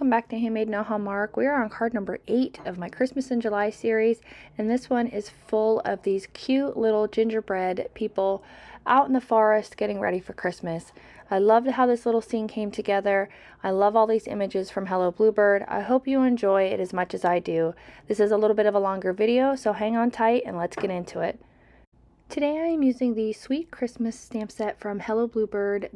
welcome back to Handmade No Hallmark. We are on card number 8 of my Christmas in July series, and this one is full of these cute little gingerbread people out in the forest getting ready for Christmas. I loved how this little scene came together. I love all these images from Hello Bluebird. I hope you enjoy it as much as I do. This is a little bit of a longer video, so hang on tight and let's get into it. Today I am using the Sweet Christmas stamp set from Hello Bluebird.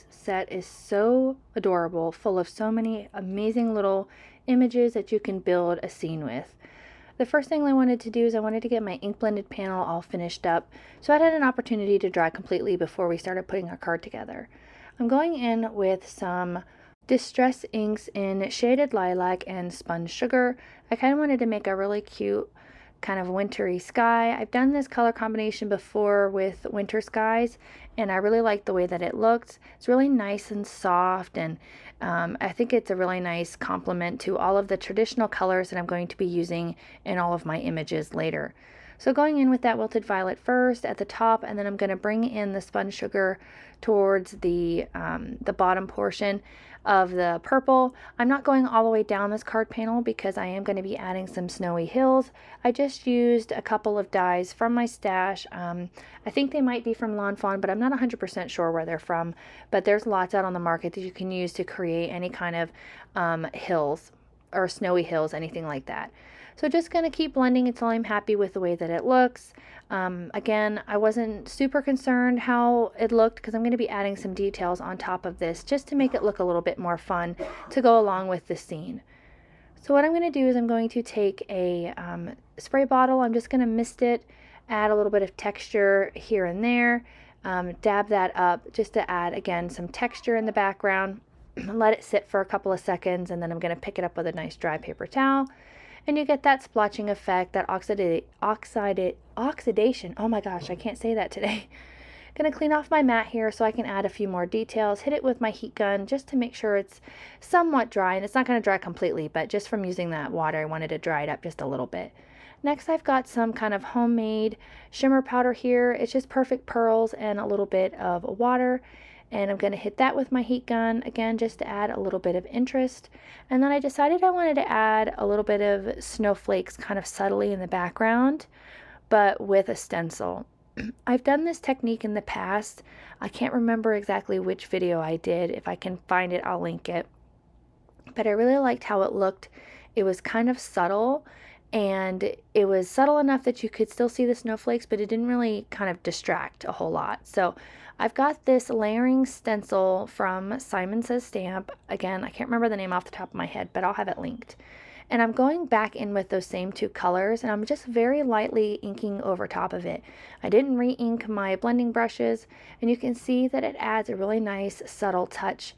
Set is so adorable, full of so many amazing little images that you can build a scene with. The first thing I wanted to do is I wanted to get my ink blended panel all finished up, so I had an opportunity to dry completely before we started putting our card together. I'm going in with some Distress inks in Shaded Lilac and Spun Sugar. I kind of wanted to make a really cute kind of wintry sky. I've done this color combination before with winter skies, and I really like the way that it looks. It's really nice and soft, and I think it's a really nice complement to all of the traditional colors that I'm going to be using in all of my images later. So going in with that wilted violet first at the top, and then I'm going to bring in the spun sugar towards the bottom portion of the purple. I'm not going all the way down this card panel because I am going to be adding some snowy hills. I just used a couple of dies from my stash. I think they might be from Fawn, but I'm not 100% sure where they're from. But there's lots out on the market that you can use to create any kind of hills or snowy hills, anything like that. So just going to keep blending until I'm happy with the way that it looks. Again, I wasn't super concerned how it looked because I'm going to be adding some details on top of this just to make it look a little bit more fun to go along with the scene. So what I'm going to do is I'm going to take a spray bottle. I'm just going to mist it, add a little bit of texture here and there, dab that up just to add, again, some texture in the background. Let it sit for a couple of seconds, and then I'm going to pick it up with a nice dry paper towel. And you get that splotching effect, that oxidation. Oh my gosh, I can't say that today. Gonna clean off my mat here so I can add a few more details. Hit it with my heat gun just to make sure it's somewhat dry. And it's not gonna dry completely, but just from using that water, I wanted to dry it up just a little bit. Next, I've got some kind of homemade shimmer powder here. It's just perfect pearls and a little bit of water. And I'm going to hit that with my heat gun, again, just to add a little bit of interest. And then I decided I wanted to add a little bit of snowflakes kind of subtly in the background, but with a stencil. I've done this technique in the past. I can't remember exactly which video I did. If I can find it, I'll link it. But I really liked how it looked. It was kind of subtle, and it was subtle enough that you could still see the snowflakes, but it didn't really kind of distract a whole lot. So I've got this layering stencil from Simon Says Stamp. Again, I can't remember the name off the top of my head, but I'll have it linked. And I'm going back in with those same two colors, and I'm just very lightly inking over top of it. I didn't re-ink my blending brushes, and you can see that it adds a really nice subtle touch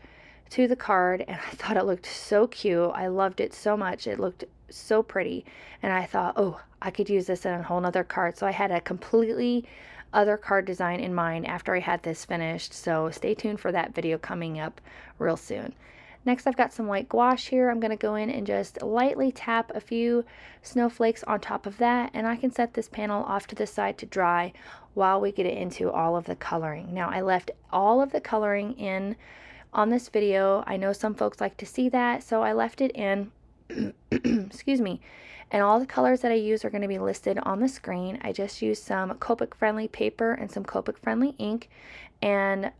to the card, and I thought it looked so cute. I loved it so much. It looked so pretty, and I thought, oh, I could use this in a whole nother card. So I had a completely other card design in mind after I had this finished, so stay tuned for that video coming up real soon. Next, I've got some white gouache here. I'm going to go in and just lightly tap a few snowflakes on top of that, and I can set this panel off to the side to dry while we get it into all of the coloring. Now, I left all of the coloring in on this video. I know some folks like to see that, so I left it in. Excuse me. And all the colors that I use are going to be listed on the screen. I just used some Copic-friendly paper and some Copic-friendly ink, and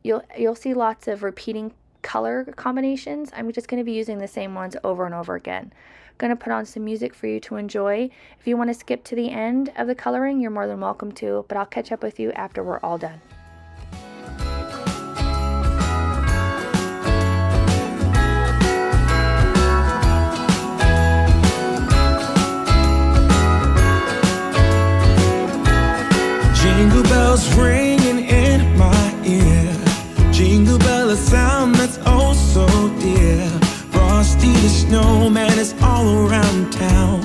you'll see lots of repeating color combinations. I'm just going to be using the same ones over and over again. I'm going to put on some music for you to enjoy. If you want to skip to the end of the coloring, you're more than welcome to, but I'll catch up with you after we're all done. Jingle bells ringing in my ear. Jingle bell, a sound that's oh so dear. Frosty the snowman is all around town.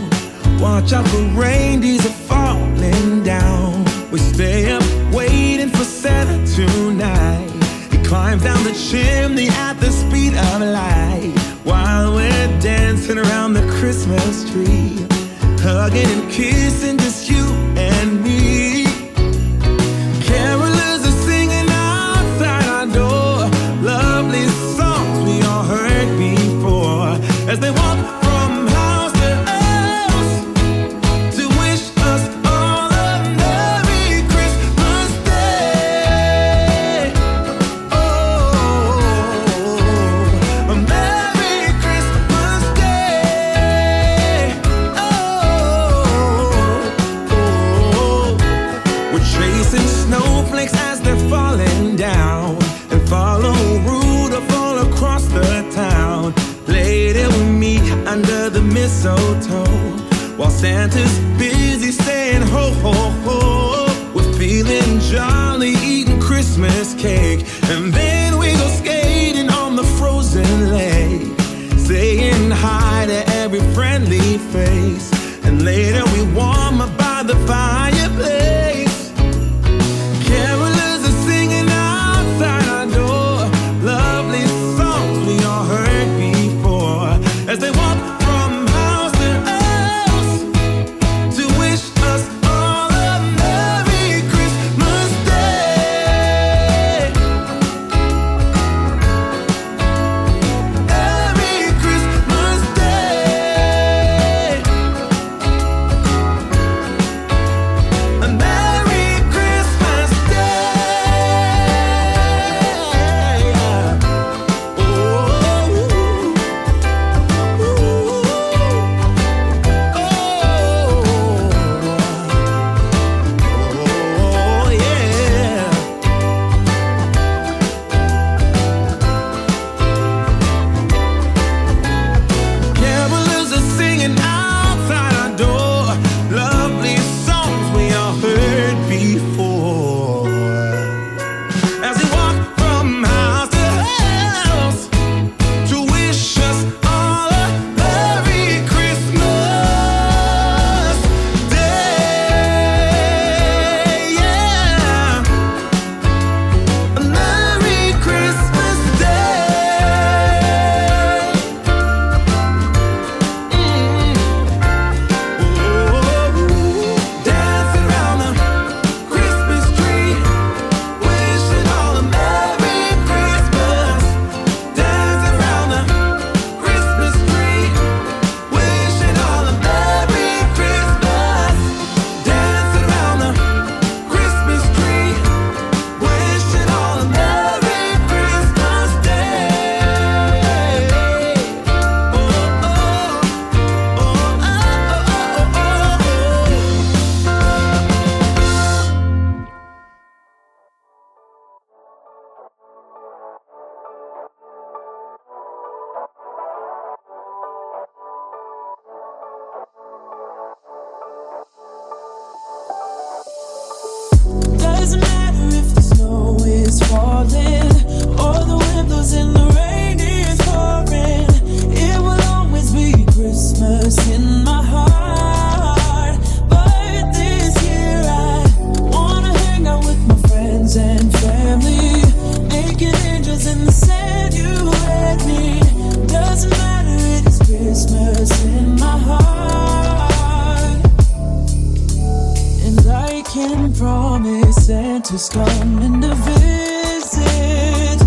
Watch out for reindeers are falling down. We stay up waiting for Santa tonight. He climbs down the chimney at the speed of light, while we're dancing around the Christmas tree, hugging and kissing just you and me. Carolers are singing outside our door, lovely songs we all heard before. under the mistletoe, while Santa's busy saying ho, ho, ho. We're feeling jolly, eating Christmas cake, and then we go skating on the frozen lake, saying hi to every friendly face, and later we warm up by the fireplace. Carolers are singing outside our door, lovely songs we all heard before, as they walk from house to house to wish us all a Merry Christmas Day. Merry Christmas Day. A Merry Christmas Day. Oh, yeah. Carolers are singing outside our door, lovely songs we all heard before, as they walk from house to house to wish us all a Merry Christmas Day. Yeah, a Merry Christmas Day. Dancing around the Christmas tree, wishing all a Merry Christmas. Dancing around the Christmas tree, wishing all a Merry Christmas. Dancing around the Christmas tree, wishing all a Merry Christmas Day. Oh, oh, oh, oh, oh, oh, Doesn't matter if the snow is falling or the wind blows and the rain is pouring. It will always be Christmas in my heart. But this year I wanna hang out with my friends and family, making angels in the sand, you and me. Doesn't matter, it is Christmas in my heart. And I can promise Santa's coming to visit.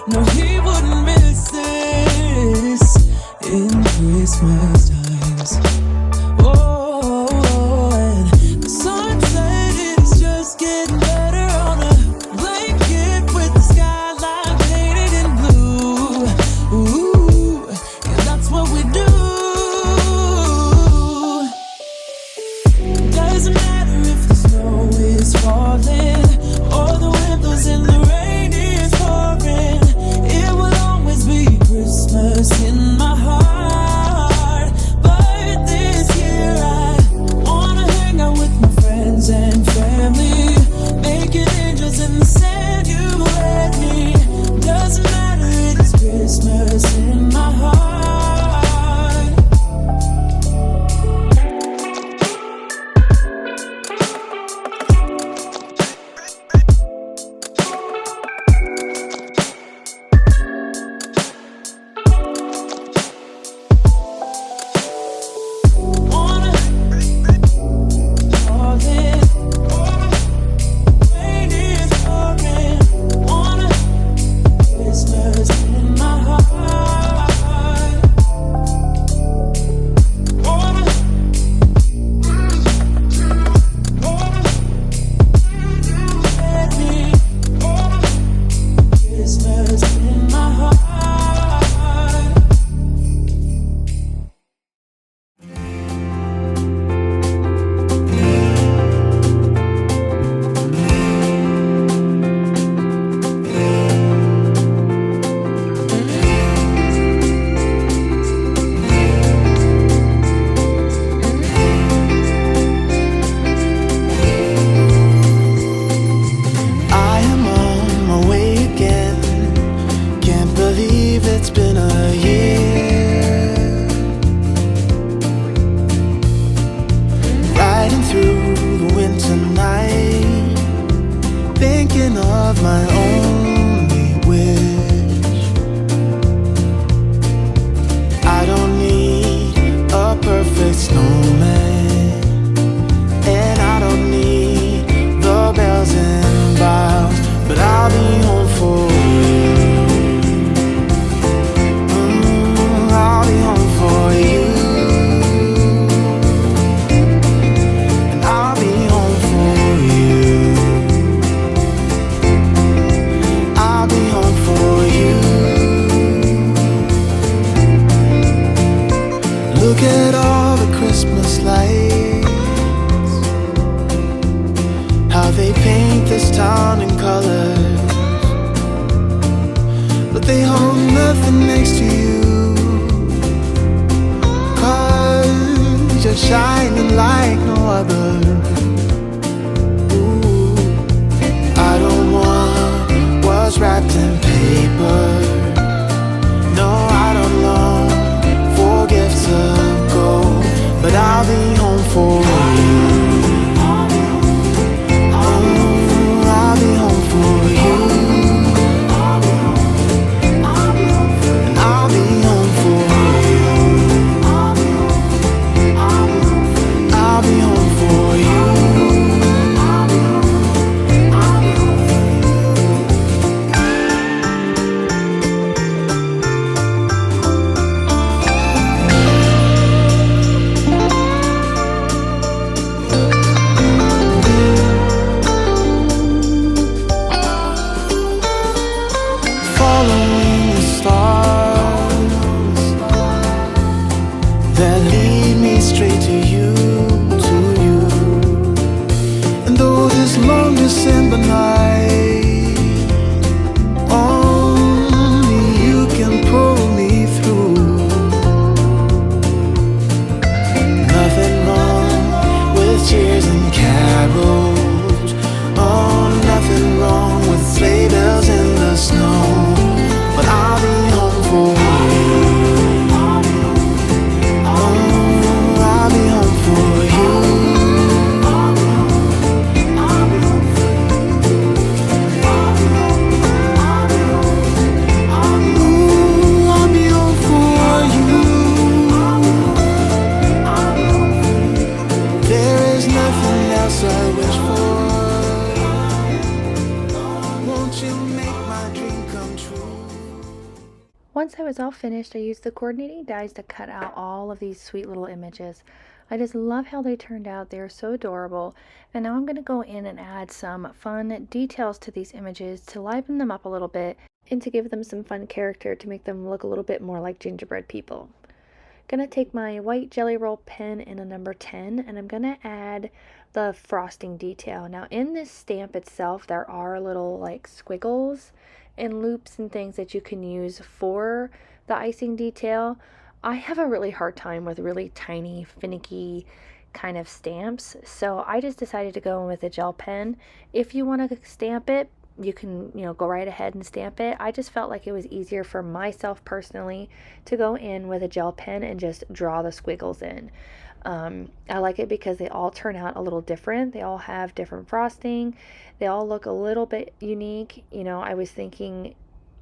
No, he wouldn't miss this in Christmas times. Oh, and the sunset is just getting better on a blanket with the skyline painted in blue. Ooh, yeah, that's what we do. Doesn't matter if the snow is falling or the wind blows and the rain is pouring. It will always be Christmas in my heart. But this Look at all the Christmas lights, how they paint this town in colors, but they hold nothing next to you, 'cause you're shining like no other. Ooh, I don't want what's wrapped in paper. No, I don't long for gifts to go, but I'll be home for you. I'll be home for you. And I'll be home for you. I'll be home for you. Following the stars that lead me straight to you, And though this long December night, only you can pull me through. Nothing wrong with cheers and carols. Oh, nothing wrong with sleigh bells in the snow. But I'll be home for you. Oh, I'll be home for you. Ooh, I'll be home for you. There is nothing else I wish for. Won't you make my dream come true? Once I was all finished, I used the coordinating dies to cut out all of these sweet little images. I just love how they turned out. They're so adorable. And now I'm going to go in and add some fun details to these images to liven them up a little bit and to give them some fun character to make them look a little bit more like gingerbread people. Gonna take my white jelly roll pen in a number 10 and I'm gonna add the frosting detail. Now in this stamp itself there are little like squiggles and loops and things that you can use for the icing detail. I have a really hard time with really tiny, finicky kind of stamps, so I just decided to go in with a gel pen. If you want to stamp it, you can, go right ahead and stamp it. I just felt like it was easier for myself personally to go in with a gel pen and just draw the squiggles in. I like it because they all turn out a little different. They all have different frosting. They all look a little bit unique. I was thinking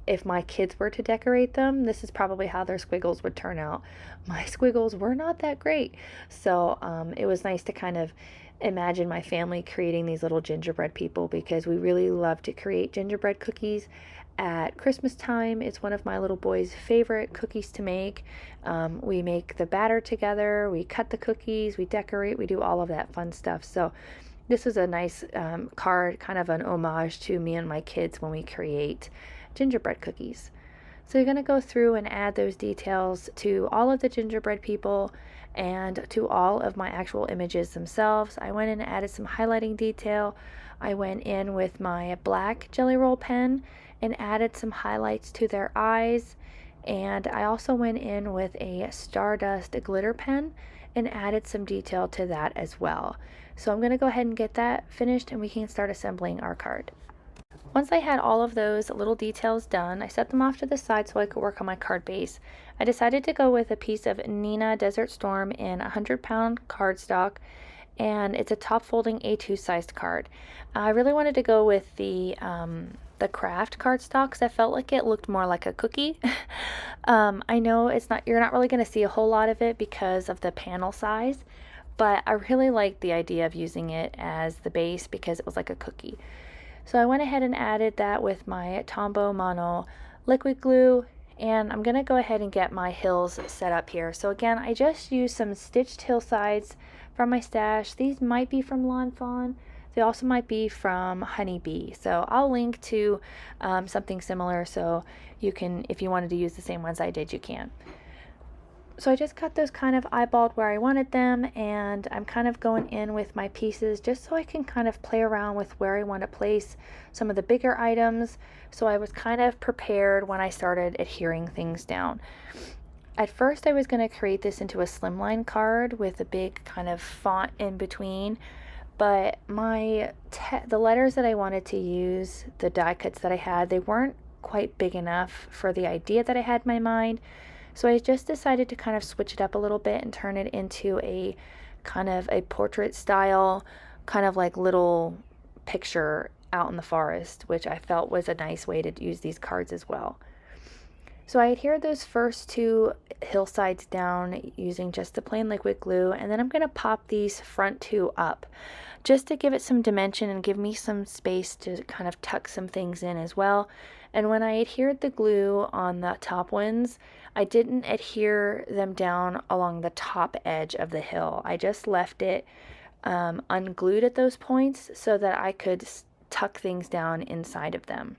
if my kids were to decorate them, this is probably how their squiggles would turn out. My squiggles were not that great. So it was nice to kind of imagine my family creating these little gingerbread people, because we really love to create gingerbread cookies at Christmas time. It's one of my little boy's favorite cookies to make. We make the batter together, we cut the cookies, we decorate, we do all of that fun stuff. So this is a nice card, kind of an homage to me and my kids when we create gingerbread cookies. So you're going to go through and add those details to all of the gingerbread people and to all of my actual images themselves. I went in and added some highlighting detail. I went in with my black jelly roll pen and added some highlights to their eyes. And I also went in with a Stardust glitter pen and added some detail to that as well. So I'm going to go ahead and get that finished and we can start assembling our card. Once I had all of those little details done, I set them off to the side so I could work on my card base. I decided to go with a piece of Nina Desert Storm in 100-pound cardstock, and it's a top folding A2 sized card. I really wanted to go with the craft cardstock because I felt like it looked more like a cookie. I know you're not really going to see a whole lot of it because of the panel size, but I really liked the idea of using it as the base because it was like a cookie. So I went ahead and added that with my Tombow Mono liquid glue, and I'm going to go ahead and get my hills set up here. So again, I just used some stitched hillsides from my stash. These might be from Fawn. They also might be from Honeybee. So I'll link to something similar so you can, if you wanted to use the same ones I did, you can. So I just got those kind of eyeballed where I wanted them, and I'm kind of going in with my pieces just so I can kind of play around with where I want to place some of the bigger items. So I was kind of prepared when I started adhering things down. At first I was going to create this into a slimline card with a big kind of font in between, but the letters that I wanted to use, the die cuts that I had, they weren't quite big enough for the idea that I had in my mind. So I just decided to kind of switch it up a little bit and turn it into a kind of a portrait style, kind of like little picture out in the forest, which I felt was a nice way to use these cards as well. So I adhered those first two hillsides down using just the plain liquid glue, and then I'm going to pop these front two up just to give it some dimension and give me some space to kind of tuck some things in as well. And when I adhered the glue on the top ones, I didn't adhere them down along the top edge of the hill. I just left it unglued at those points so that I could tuck things down inside of them.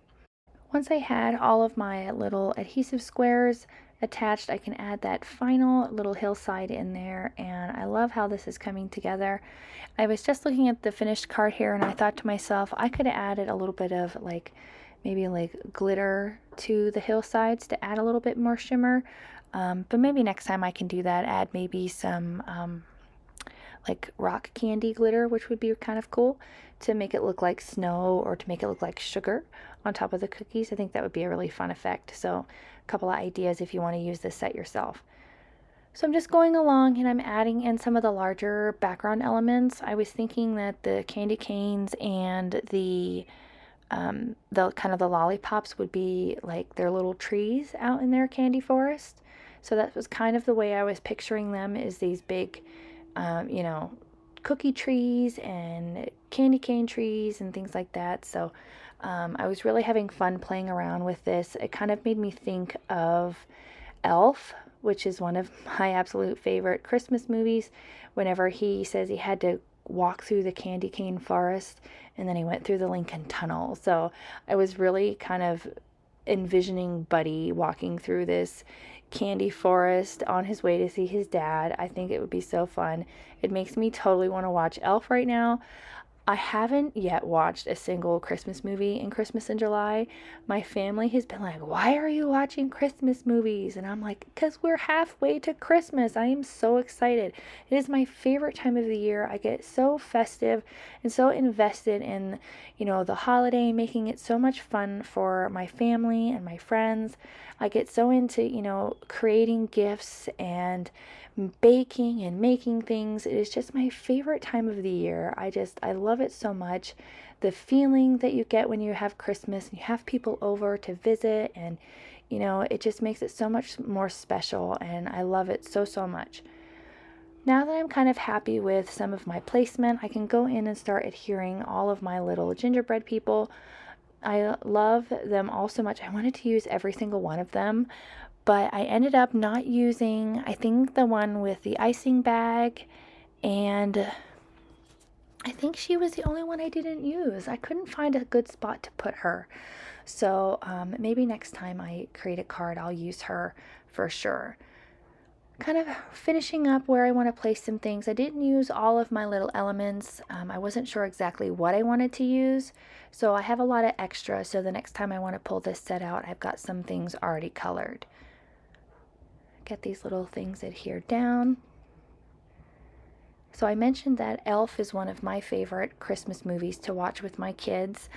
Once I had all of my little adhesive squares attached, I can add that final little hillside in there, and I love how this is coming together. I was just looking at the finished card here, and I thought to myself, I could have added a little bit of maybe glitter to the hillsides to add a little bit more shimmer, but maybe next time I can do that, add maybe some rock candy glitter, which would be kind of cool to make it look like snow or to make it look like sugar on top of the cookies. I think that would be a really fun effect. So a couple of ideas if you want to use this set yourself. So I'm just going along and I'm adding in some of the larger background elements. I was thinking that the candy canes and the kind of the lollipops would be like their little trees out in their candy forest. So that was kind of the way I was picturing them, is these big cookie trees and candy cane trees and things like that. So I was really having fun playing around with this. It kind of made me think of Elf, which is one of my absolute favorite Christmas movies. Whenever he says he had to walk through the candy cane forest and then he went through the Lincoln Tunnel. So I was really kind of envisioning Buddy walking through this candy forest on his way to see his dad. I think it would be so fun. It makes me totally want to watch Elf right now. I haven't yet watched a single Christmas movie in Christmas in July. My family has been like, why are you watching Christmas movies? And I'm like, because we're halfway to Christmas. I am so excited. It is my favorite time of the year. I get so festive and so invested in, the holiday, making it so much fun for my family and my friends. I get so into, creating gifts and baking and making things. It is just my favorite time of the year. I love it so much. The feeling that you get when you have Christmas and you have people over to visit, and it just makes it so much more special, and I love it so much. Now that I'm kind of happy with some of my placement, I can go in and start adhering all of my little gingerbread people. I love them all so much. I wanted to use every single one of them, but I ended up not using, I think, the one with the icing bag, and I think she was the only one I didn't use. I couldn't find a good spot to put her. So maybe next time I create a card, I'll use her for sure. Kind of finishing up where I want to place some things. I didn't use all of my little elements. I wasn't sure exactly what I wanted to use, so I have a lot of extra, so the next time I want to pull this set out, I've got some things already colored. Get these little things adhered down. So I mentioned that Elf is one of my favorite Christmas movies to watch with my kids.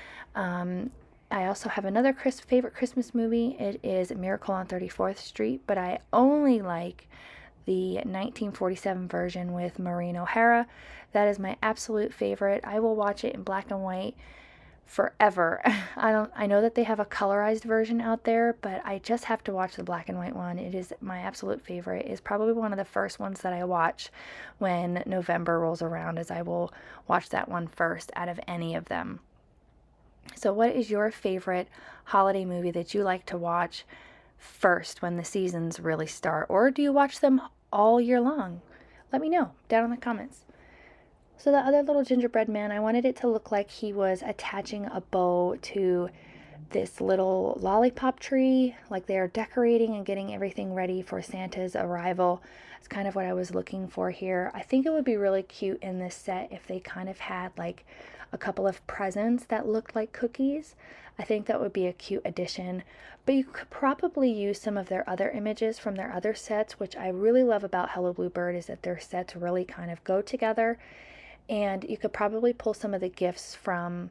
I also have another favorite Christmas movie. It is Miracle on 34th Street, but I only like the 1947 version with Maureen O'Hara. That is my absolute favorite. I will watch it in black and white forever. I know that they have a colorized version out there, but I just have to watch the black and white one. It is my absolute favorite. It's probably one of the first ones that I watch when November rolls around, as I will watch that one first out of any of them. So what is your favorite holiday movie that you like to watch first when the seasons really start? Or do you watch them all year long? Let me know down in the comments. So the other little gingerbread man, I wanted it to look like he was attaching a bow to this little lollipop tree, like they are decorating and getting everything ready for Santa's arrival. It's kind of what I was looking for here. I think it would be really cute in this set if they kind of had like a couple of presents that looked like cookies. I think that would be a cute addition. But you could probably use some of their other images from their other sets, which I really love about Hello Blue Bird is that their sets really kind of go together. And you could probably pull some of the gifts from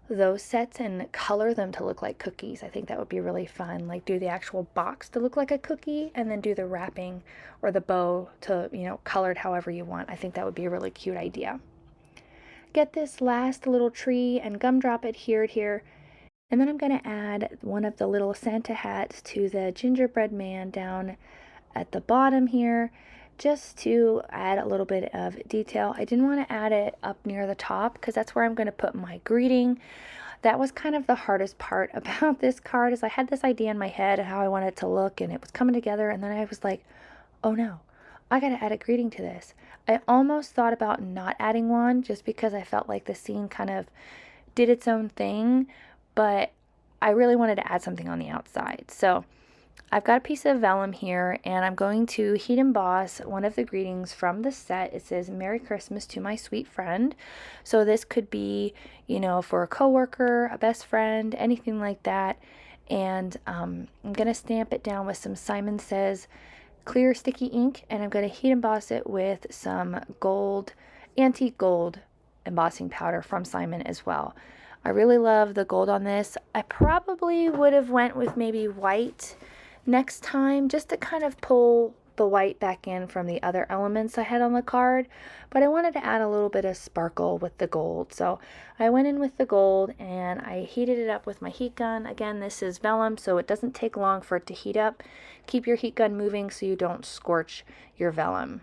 those sets and color them to look like cookies. I think that would be really fun. Like do the actual box to look like a cookie and then do the wrapping or the bow to, you know, colored however you want. I think that would be a really cute idea. Get this last little tree and gumdrop adhered here. And then I'm going to add one of the little Santa hats to the gingerbread man down at the bottom here, just to add a little bit of detail. I didn't want to add it up near the top because that's where I'm going to put my greeting. That was kind of the hardest part about this card, is I had this idea in my head of how I wanted it to look and it was coming together, and then I was like, oh no, I got to add a greeting to this. I almost thought about not adding one just because I felt like the scene kind of did its own thing, but I really wanted to add something on the outside. So I've got a piece of vellum here, and I'm going to heat emboss one of the greetings from the set. It says, Merry Christmas to my sweet friend. So this could be, you know, for a coworker, a best friend, anything like that. And I'm going to stamp it down with some Simon Says clear sticky ink, and I'm going to heat emboss it with some gold, antique gold embossing powder from Simon as well. I really love the gold on this. I probably would have went with maybe white next time, just to kind of pull the white back in from the other elements I had on the card, but I wanted to add a little bit of sparkle with the gold. So I went in with the gold and I heated it up with my heat gun. Again, this is vellum, so it doesn't take long for it to heat up. Keep your heat gun moving so you don't scorch your vellum.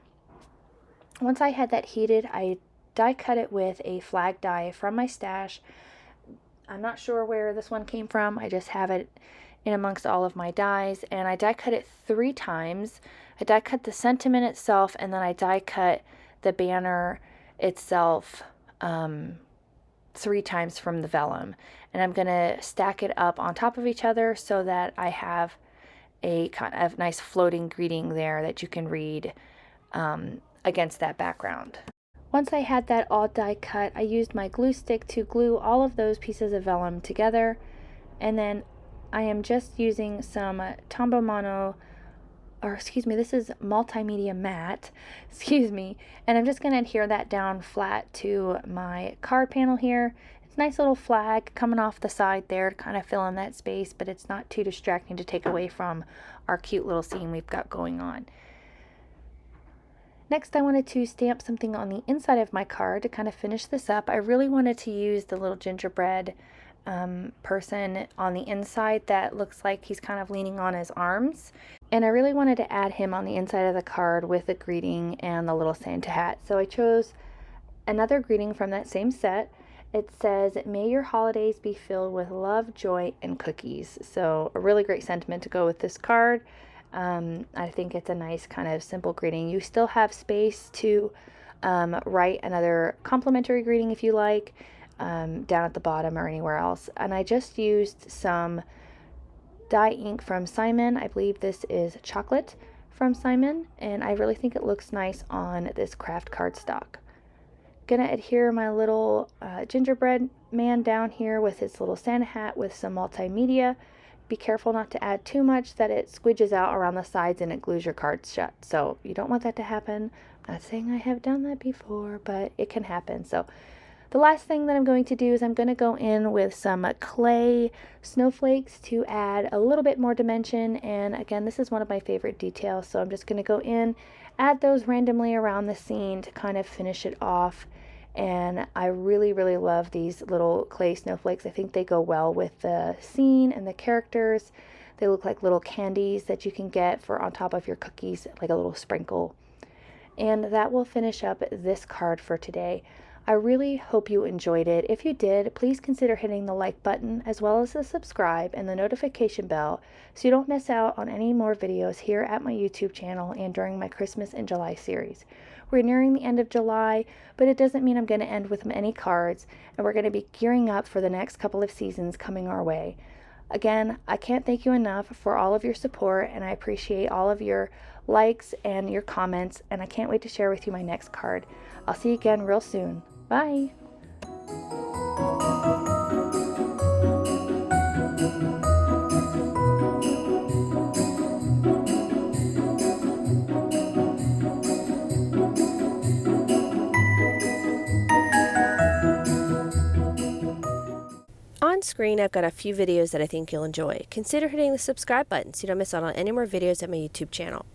Once I had that heated, I die cut it with a flag die from my stash. I'm not sure where this one came from. I just have it in amongst all of my dies, and I die cut it 3 times. I die cut the sentiment itself, and then I die cut the banner itself 3 times from the vellum. And I'm going to stack it up on top of each other so that I have a kind of nice floating greeting there that you can read against that background. Once I had that all die cut, I used my glue stick to glue all of those pieces of vellum together, and then I am just using some Tombow Mono, or excuse me, this is Multimedia Matte, excuse me, and I'm just going to adhere that down flat to my card panel here. It's a nice little flag coming off the side there to kind of fill in that space, but it's not too distracting to take away from our cute little scene we've got going on. Next, I wanted to stamp something on the inside of my card to kind of finish this up. I really wanted to use the little gingerbread person on the inside that looks like he's kind of leaning on his arms. And I really wanted to add him on the inside of the card with a greeting and the little Santa hat. So I chose another greeting from that same set. It says, May your holidays be filled with love, joy, and cookies. So a really great sentiment to go with this card. I think it's a nice kind of simple greeting. You still have space to write another complimentary greeting if you like, down at the bottom or anywhere else. And I just used some dye ink from Simon. I believe this is chocolate from Simon, and I really think it looks nice on this craft cardstock. Gonna adhere my little gingerbread man down here with his little Santa hat with some multimedia. Be careful not to add too much that it squidges out around the sides and it glues your cards shut. So you don't want that to happen. I'm not saying I have done that before, but it can happen. So the last thing that I'm going to do is I'm going to go in with some clay snowflakes to add a little bit more dimension. And again, this is one of my favorite details. So I'm just going to go in, add those randomly around the scene to kind of finish it off. And I really, really love these little clay snowflakes. I think they go well with the scene and the characters. They look like little candies that you can get for on top of your cookies, like a little sprinkle. And that will finish up this card for today. I really hope you enjoyed it. If you did, please consider hitting the like button as well as the subscribe and the notification bell so you don't miss out on any more videos here at my YouTube channel and during my Christmas in July series. We're nearing the end of July, but it doesn't mean I'm going to end with any cards, and we're going to be gearing up for the next couple of seasons coming our way. Again, I can't thank you enough for all of your support, and I appreciate all of your likes and your comments, and I can't wait to share with you my next card. I'll see you again real soon. Bye! On screen, I've got a few videos that I think you'll enjoy. Consider hitting the subscribe button so you don't miss out on any more videos at my YouTube channel.